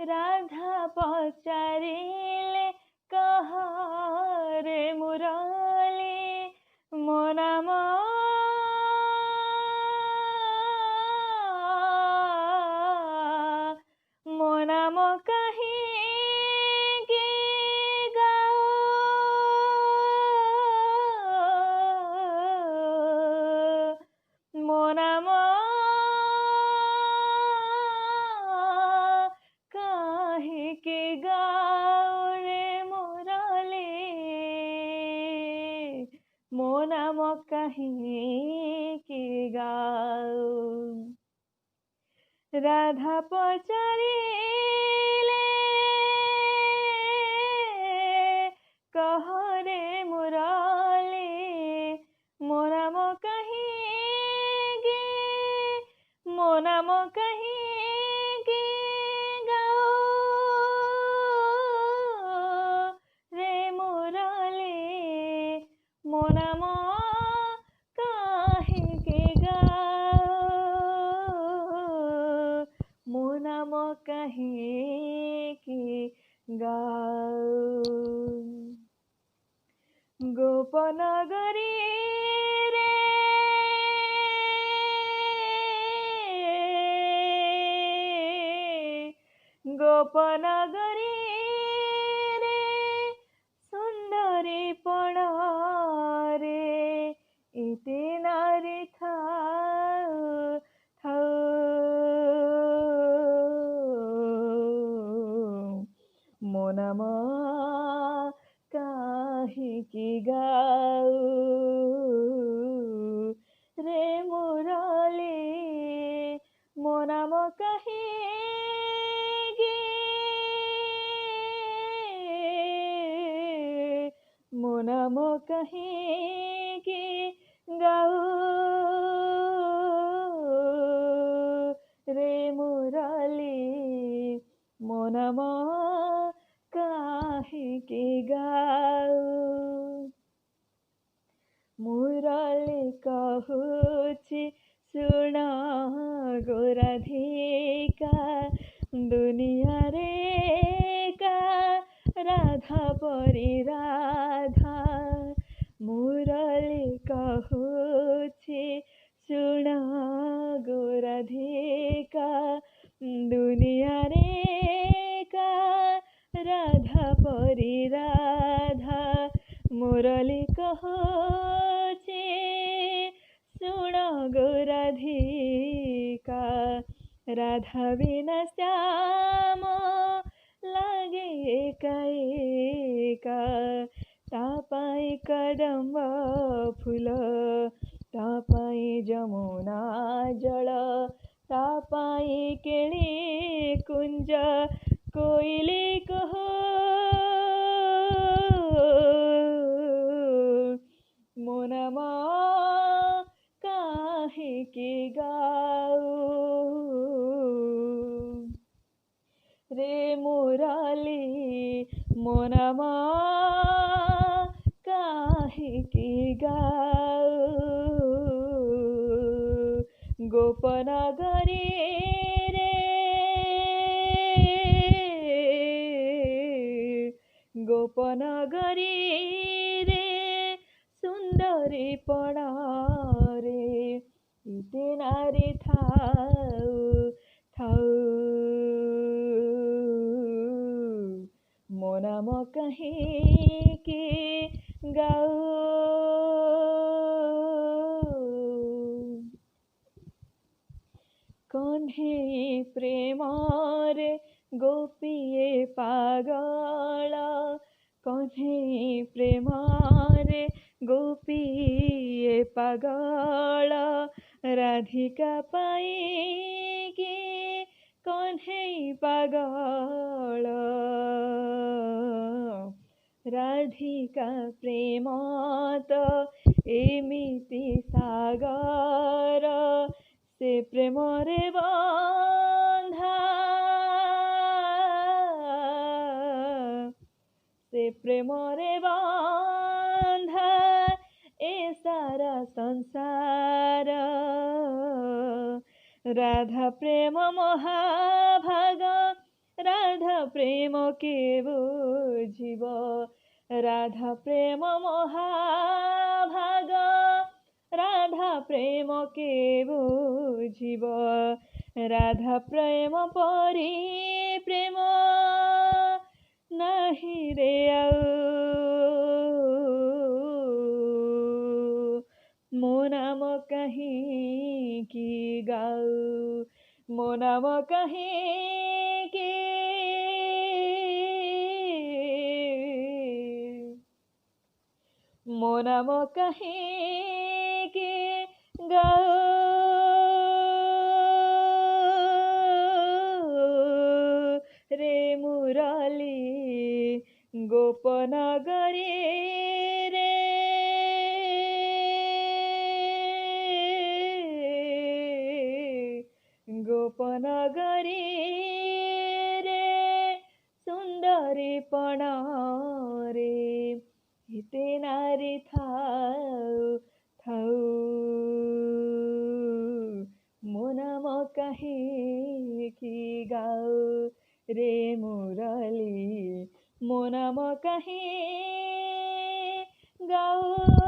राधा पचारिले कह रे मुरली मो नाम कहीं के गाओ मो नाम कहीं के गाओ रे मुरली मो नाम कहीं के गाओ। राधा पचारिले कह रे मुरली मो नाम कहीं गे मो नाम कहीं गे गाओ रे मुरली मो नाम कहीं के गाओ मो नाम कहीं के गाओ। गोपनगरी रे गोपनगरी रे सुंदरी पण रे इति नारी थाऊ मो नाम कहीं की गाओ रे मुरली मो नाम कहीं गे मो नाम कहीं के गाओ रे मुरली मो नाम कहीं के गाओ। मुरली कहूची सुन गो राधिका दुनिया रे का राधा परी राधा मुरली कहूची सुन गो राधिका दुनिया रे का राधा परी राधा मुरली कहूची सुन गो राधिका राधा बिना श्याम लागे एका एका तापाई कदम्ब फूल तापाई जमुना जल तापाई केली कुंज कोइली कहो मो नाम कहीं के गाओ रे मुरली मो नाम कहीं के गाओ। गोपनगरी रे गोपनगरी रे सुंदरी पण रे इते नारी थाऊ थाऊ मो नाम कहीं के गाओ। कन्हे प्रेम रे गोपीए पागल कन्हे प्रेम रे गोपीए पागल राधिका पाइके कन्हे पागल राधिका प्रेम तो एमिति सागर से प्रेम रे बंधा से प्रेम रे बंधा ए सारा संसार राधा प्रेम महाभाग রাধা প্রেম কে বুঝিব রাধা প্রেম মহাভাগ রাধা প্রেম কে বুঝিব রাধা প্রেম পরি প্রেম নাহি রে ଆଉ ମୋ ନାମ କାହିଁକି ଗାଉ ମୋ ନାମ କାହିଁକି ମୋ ନାମ କାହିଁକି ଗାଉ ରେ ମୁରଲି ଗୋପନଗରୀ ରେ ଗୋପନଗରୀ ରେ ସୁନ୍ଦରୀ ପଣରେ ଏତେ ନାରୀ ଥାଉ ଥାଉ ମୋ ନାମ କାହିଁକି ଗାଉ ରେ ମୁରଲି ମୋ ନାମ କାହିଁ ଗାଉ